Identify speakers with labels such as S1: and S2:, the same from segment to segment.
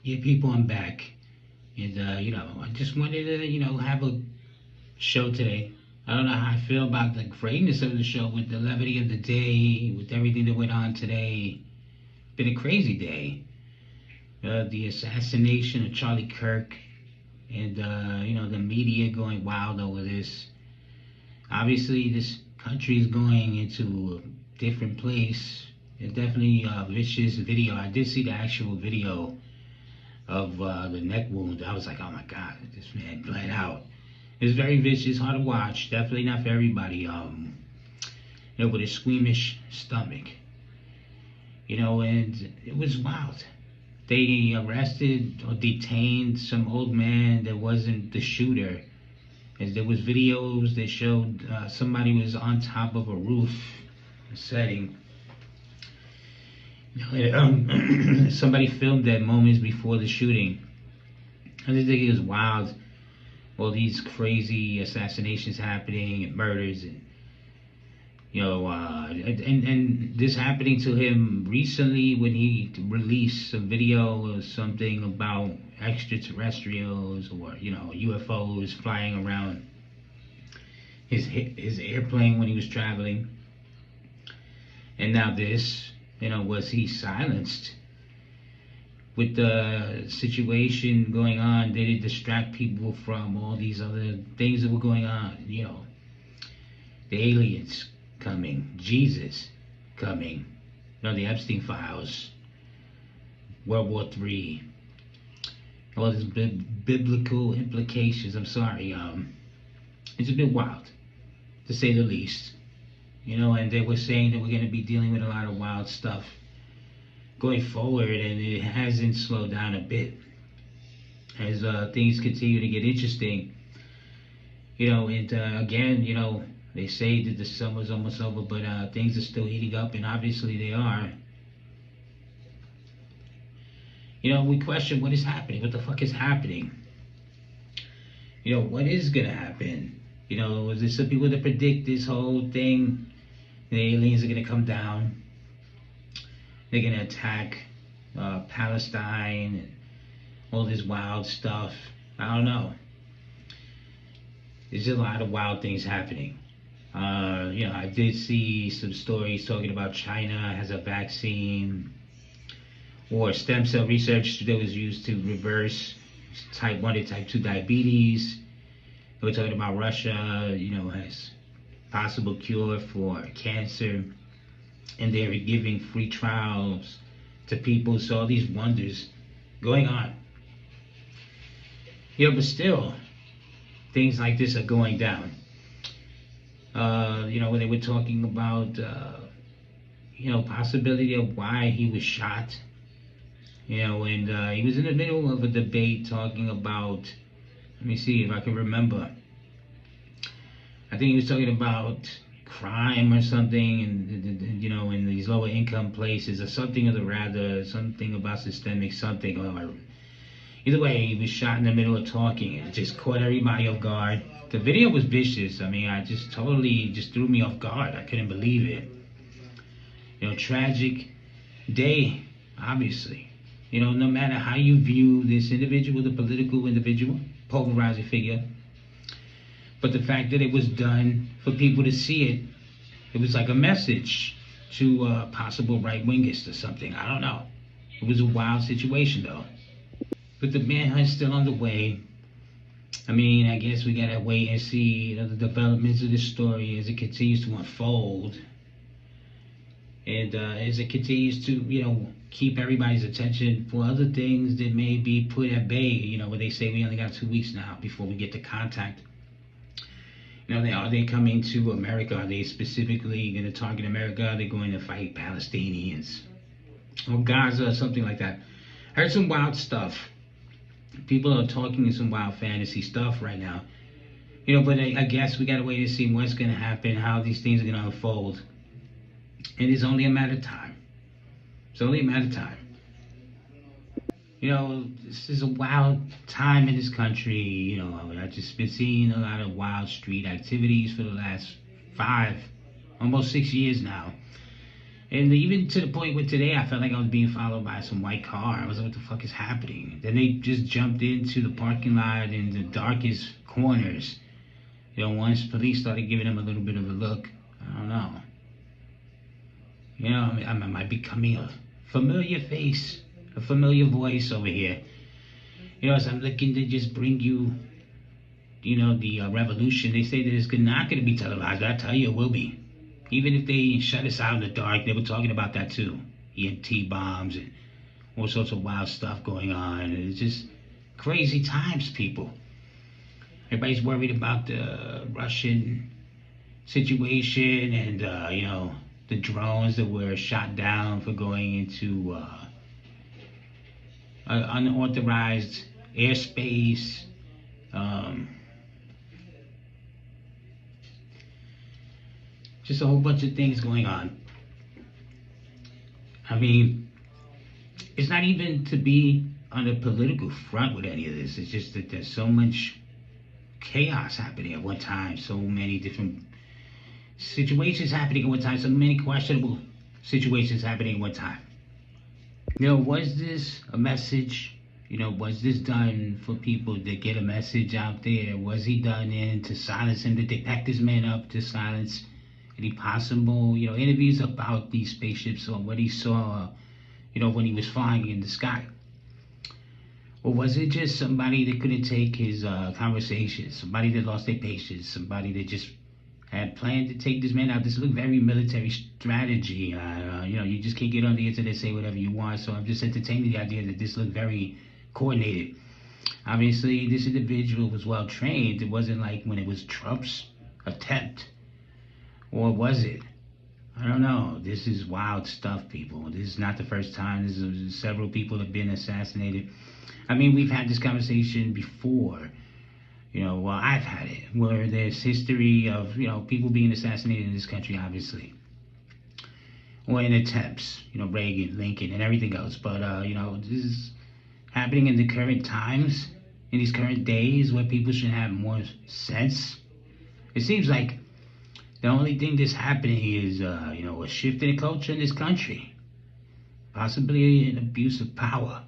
S1: Yeah, people, I'm back. And, I just wanted to, have a show today. I don't know how I feel about the greatness of the show with the levity of the day, with everything that went on today. Been a crazy day. The assassination of Charlie Kirk, and, the media going wild over this. Obviously, this country is going into a different place. It's definitely a vicious video. I did see the actual video of the neck wound. I was like, oh my god, this man bled out. It's very vicious, hard to watch. Definitely not for everybody. With a squeamish stomach, and it was wild. They arrested or detained some old man that wasn't the shooter. As there was videos that showed somebody was on top of a roof setting. Somebody filmed that moments before the shooting. I just think it was wild. All these crazy assassinations happening and murders, and and this happening to him recently when he released a video or something about extraterrestrials or UFOs flying around his airplane when he was traveling. And now this, was he silenced? With the situation going on, did it distract people from all these other things that were going on? The aliens coming, Jesus coming, the Epstein files, World War III, all these biblical implications. I'm sorry, it's a bit wild, to say the least. And they were saying that we're going to be dealing with a lot of wild stuff going forward, and it hasn't slowed down a bit as things continue to get interesting. And again, they say that the summer's almost over, but things are still heating up, and obviously they are. We question what is happening. What the fuck is happening? What is gonna happen? There's some people that predict this whole thing. The aliens are gonna come down. They're gonna attack Palestine and all this wild stuff. I don't know. There's a lot of wild things happening. I did see some stories talking about China has a vaccine or stem cell research that was used to reverse type 1 and type 2 diabetes. They were talking about Russia, has possible cure for cancer, and they're giving free trials to people. So all these wonders going on. But still, things like this are going down. When they were talking about, possibility of why he was shot. And he was in the middle of a debate talking about, let me see if I can remember. I think he was talking about crime or something, and in these lower income places or something, or the rather something about systemic something. Or either way, he was shot in the middle of talking, and it just caught everybody off guard. The video was vicious. I mean, I just totally just threw me off guard. I couldn't believe it. Tragic day, obviously. No matter how you view this individual, the political individual, polarizing figure, but the fact that it was done for people to see it, it was like a message to possible right-wingers or something. I don't know. It was a wild situation, though. But the manhunt's still underway. I mean, I guess we gotta wait and see the developments of this story as it continues to unfold. And as it continues to, keep everybody's attention for other things that may be put at bay, where they say we only got 2 weeks now before we get to contact. Are they coming to America? Are they specifically going to target America? Are they going to fight Palestinians or Gaza or something like that? I heard some wild stuff. People are talking some wild fantasy stuff right now. But I guess we got to wait and see what's going to happen, how these things are going to unfold. And it's only a matter of time. It's only a matter of time. This is a wild time in this country. I've just been seeing a lot of wild street activities for the last 5, almost 6 years now. And even to the point where today I felt like I was being followed by some white car. I was like, what the fuck is happening? Then they just jumped into the parking lot in the darkest corners. Once police started giving them a little bit of a look, I don't know. I might be becoming a familiar face, a familiar voice over here. So I'm looking to just bring you, the revolution. They say that it's not going to be televised, but I tell you, it will be. Even if they shut us out in the dark, they were talking about that too. EMT bombs and all sorts of wild stuff going on. And it's just crazy times, people. Everybody's worried about the Russian situation and, the drones that were shot down for going into unauthorized airspace. Just a whole bunch of things going on. I mean, it's not even to be on a political front with any of this. It's just that there's so much chaos happening at one time, so many different situations happening at one time, so many questionable situations happening at one time. Was this a message? Was this done for people to get a message out there? Was he done in to silence him, to pack this man up, to silence any possible, interviews about these spaceships or what he saw, when he was flying in the sky? Or was it just somebody that couldn't take his conversations, somebody that lost their patience, somebody that just had planned to take this man out? This looked very military strategy. You just can't get on the internet and say whatever you want. So I'm just entertaining the idea that this looked very coordinated. Obviously, this individual was well trained. It wasn't like when it was Trump's attempt. Or was it? I don't know. This is wild stuff, people. This is not the first time. This is several people have been assassinated. I mean, we've had this conversation before. Well, I've had it, where there's history of, people being assassinated in this country, obviously. Or in attempts, Reagan, Lincoln, and everything else. But, this is happening in the current times, in these current days, where people should have more sense. It seems like the only thing that's happening is, a shift in the culture in this country. Possibly an abuse of power.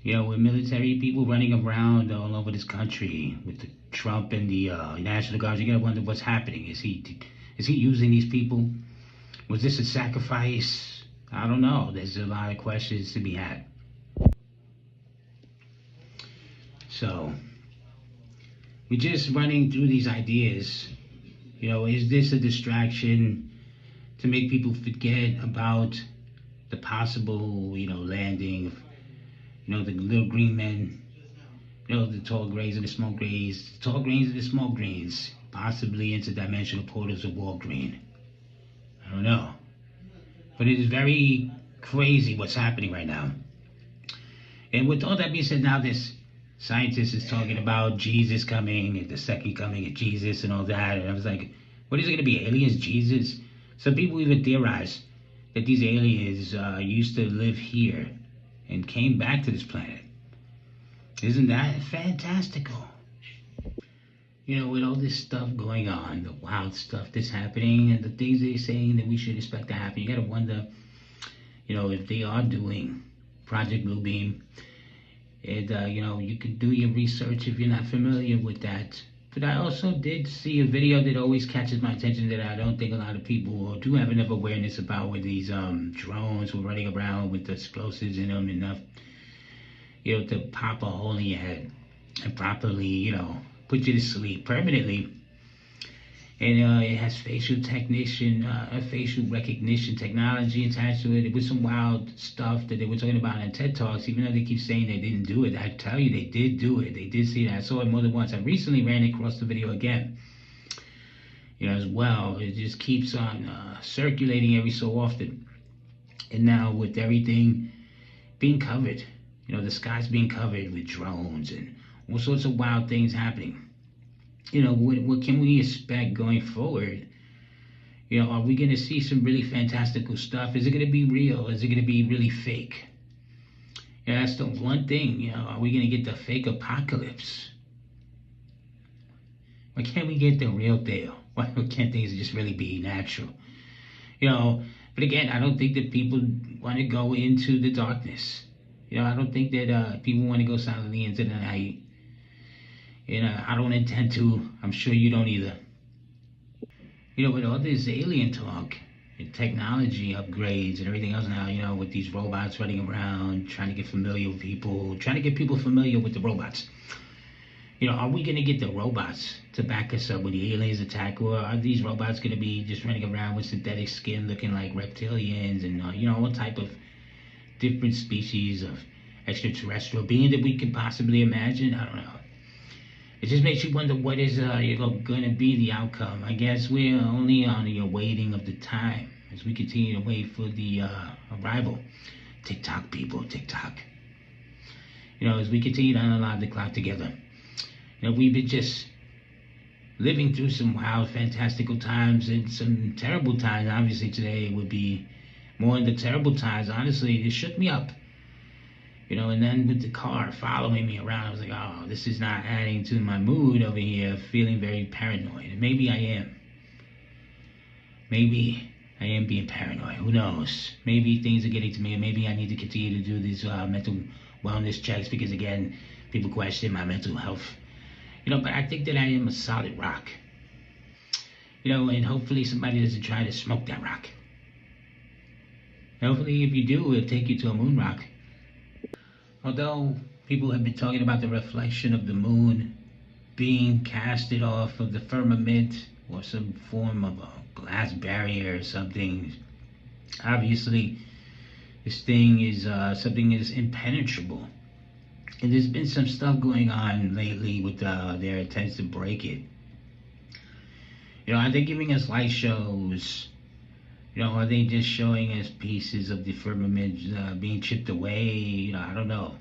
S1: With military people running around all over this country with the Trump and the National Guard, you gotta wonder what's happening. Is he using these people? Was this a sacrifice? I don't know. There's a lot of questions to be had. So, we're just running through these ideas. Is this a distraction to make people forget about the possible, landing of, the little green men, the tall grays and the small grays, the tall greens and the small greens, possibly interdimensional portals of Walgreen. I don't know. But it is very crazy what's happening right now. And with all that being said, now this scientist is talking about Jesus coming and the second coming of Jesus and all that. And I was like, what is it going to be? Aliens, Jesus? Some people even theorize that these aliens used to live here and came back to this planet. Isn't that fantastical? With all this stuff going on, the wild stuff that's happening, and the things they're saying that we should expect to happen, you gotta wonder, if they are doing Project Bluebeam. And, you can do your research if you're not familiar with that. But I also did see a video that always catches my attention that I don't think a lot of people do have enough awareness about, where these drones were running around with the explosives in them enough, to pop a hole in your head and properly, put you to sleep permanently. And it has facial recognition technology attached to it. It was some wild stuff that they were talking about in TED Talks, even though they keep saying they didn't do it. I tell you, they did do it. They did see that. I saw it more than once. I recently ran across the video again, as well. It just keeps on circulating every so often. And now with everything being covered, the sky's being covered with drones and all sorts of wild things happening. What can we expect going forward? Are we going to see some really fantastical stuff? Is it going to be real? Is it going to be really fake? That's the one thing. Are we going to get the fake apocalypse? Why can't we get the real deal? Why can't things just really be natural? But again, I don't think that people want to go into the darkness. I don't think that people want to go silently into the night. I don't intend to. I'm sure you don't either. With all this alien talk and technology upgrades and everything else now, with these robots running around, trying to get familiar with people, trying to get people familiar with the robots. Are we going to get the robots to back us up when the aliens attack? Or are these robots going to be just running around with synthetic skin looking like reptilians and, all type of different species of extraterrestrial being that we could possibly imagine? I don't know. It just makes you wonder what is going to be the outcome. I guess we're only on the awaiting of the time as we continue to wait for the arrival. TikTok, people, TikTok. As we continue to unalive the clock together. We've been just living through some wild, fantastical times and some terrible times. Obviously, today would be more in the terrible times. Honestly, it shook me up. And then with the car following me around, I was like, oh, this is not adding to my mood over here, feeling very paranoid. And maybe I am. Maybe I am being paranoid. Who knows? Maybe things are getting to me, and maybe I need to continue to do these mental wellness checks because, again, people question my mental health. But I think that I am a solid rock. And hopefully somebody doesn't try to smoke that rock. Hopefully, if you do, it'll take you to a moon rock. Although people have been talking about the reflection of the moon being casted off of the firmament or some form of a glass barrier or something, obviously this thing is something that is impenetrable. And there's been some stuff going on lately with their attempts to break it. Are they giving us light shows? Are they just showing us pieces of the firmament being chipped away? I don't know.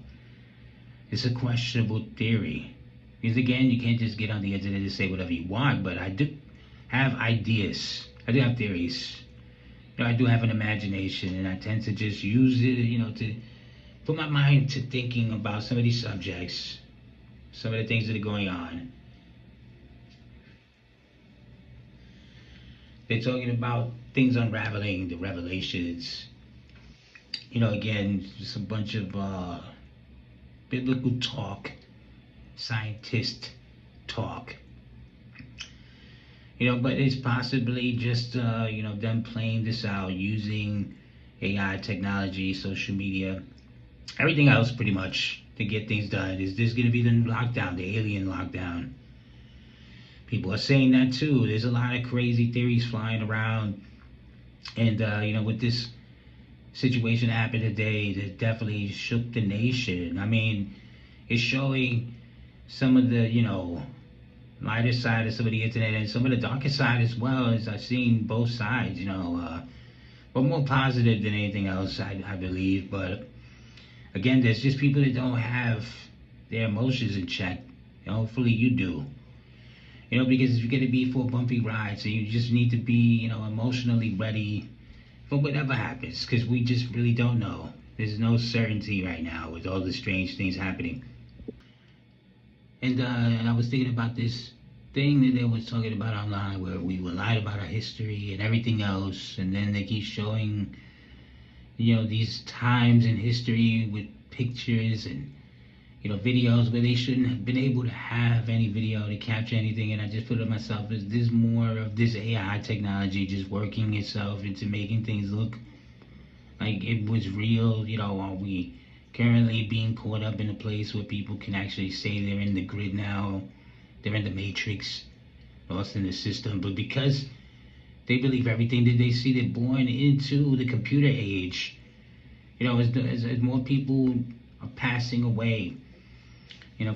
S1: It's a questionable theory. Because again, you can't just get on the internet and say whatever you want, but I do have ideas. I do have theories. I do have an imagination, and I tend to just use it, to put my mind to thinking about some of these subjects, some of the things that are going on. They're talking about things unraveling, the revelations. Again, just a bunch of biblical talk, scientist talk. But it's possibly just, them playing this out using AI technology, social media, everything else pretty much to get things done. Is this going to be the lockdown, the alien lockdown? People are saying that too. There's a lot of crazy theories flying around. And, with this situation that happened today, that definitely shook the nation. I mean, it's showing some of the, lighter side of some of the internet and some of the darker side as well. As I've seen both sides, but more positive than anything else, I believe. But again, there's just people that don't have their emotions in check. Hopefully you do. Because you're going to be for a bumpy ride, so you just need to be, emotionally ready for whatever happens, because we just really don't know. There's no certainty right now with all the strange things happening. And I was thinking about this thing that they was talking about online where we were lied about our history and everything else, and then they keep showing, these times in history with pictures and videos where they shouldn't have been able to have any video to capture anything. And I just put it myself, is this more of this AI technology just working itself into making things look like it was real? Are we currently being caught up in a place where people can actually say they're in the grid now, they're in the matrix, lost in the system, but because they believe everything that they see, they're born into the computer age. As more people are passing away,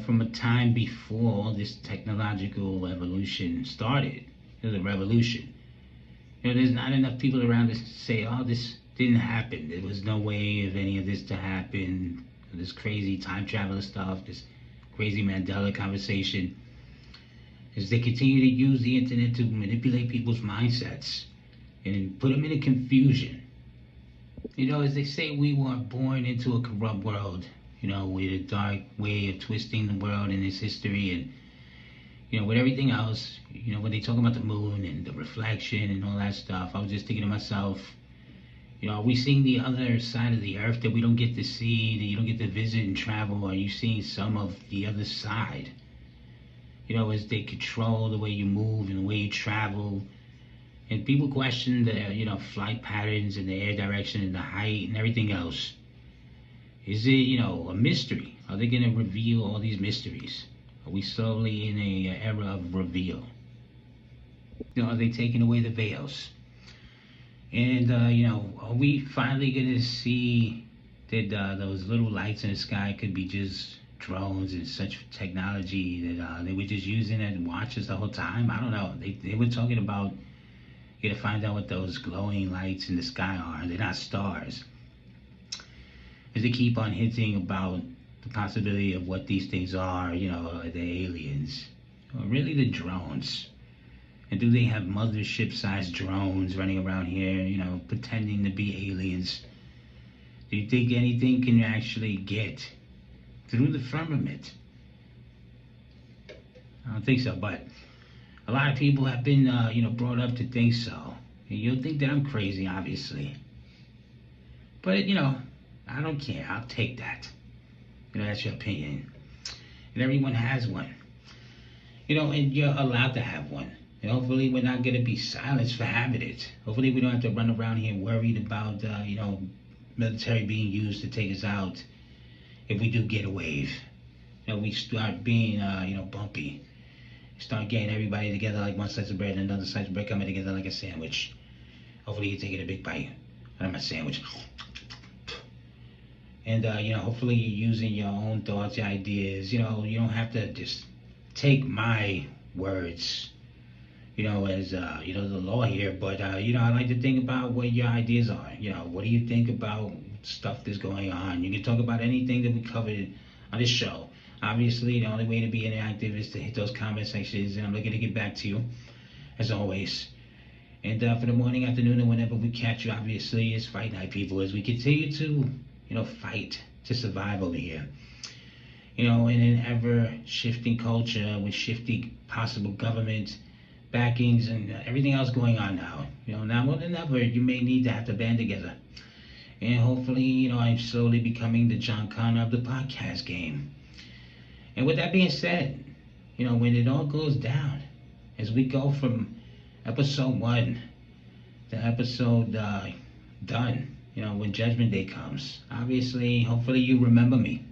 S1: from a time before all this technological evolution started. There's a revolution. There's not enough people around to say, oh, this didn't happen. There was no way of any of this to happen. This crazy time traveler stuff, this crazy Mandela conversation. As they continue to use the internet to manipulate people's mindsets and put them into confusion. As they say, we were born into a corrupt world. With a dark way of twisting the world and its history, and with everything else. When they talk about the moon and the reflection and all that stuff, I was just thinking to myself, You know, are we seeing the other side of the earth that we don't get to see, that you don't get to visit and travel? Are you seeing some of the other side? You know, as they control the way you move and the way you travel. And people question the, flight patterns and the air direction and the height and everything else. Is it, a mystery? Are they going to reveal all these mysteries? Are we slowly in a era of reveal? Are they taking away the veils? And, are we finally going to see that those little lights in the sky could be just drones and such technology that they were just using as watches the whole time? I don't know. They were talking about, you got to find out what those glowing lights in the sky are. They're not stars. As they keep on hinting about the possibility of what these things are, the aliens, or really the drones. And do they have mothership-sized drones running around here, pretending to be aliens? Do you think anything can actually get through the firmament? I don't think so, but a lot of people have been, brought up to think so. And you'll think that I'm crazy, obviously. But, I don't care. I'll take that. That's your opinion. And everyone has one. And you're allowed to have one. And hopefully we're not going to be silenced for having it. Hopefully we don't have to run around here worried about, military being used to take us out if we do get a wave. We start being, bumpy. Start getting everybody together like one slice of bread and another slice of bread coming together like a sandwich. Hopefully you're taking a big bite out of my sandwich. And, hopefully you're using your own thoughts, your ideas. You don't have to just take my words, as, the law here. But, I like to think about what your ideas are. What do you think about stuff that's going on? You can talk about anything that we covered on this show. Obviously, the only way to be interactive is to hit those comment sections, and I'm looking to get back to you, as always. And for the morning, afternoon, and whenever we catch you, obviously, it's Fight Night, people, as we continue to, fight to survive over here. In an ever-shifting culture with shifting possible government backings and everything else going on now. Now more than ever, you may need to have to band together. And hopefully, I'm slowly becoming the John Connor of the podcast game. And with that being said, when it all goes down, as we go from episode 1 to episode done, when Judgment Day comes, obviously, hopefully you remember me.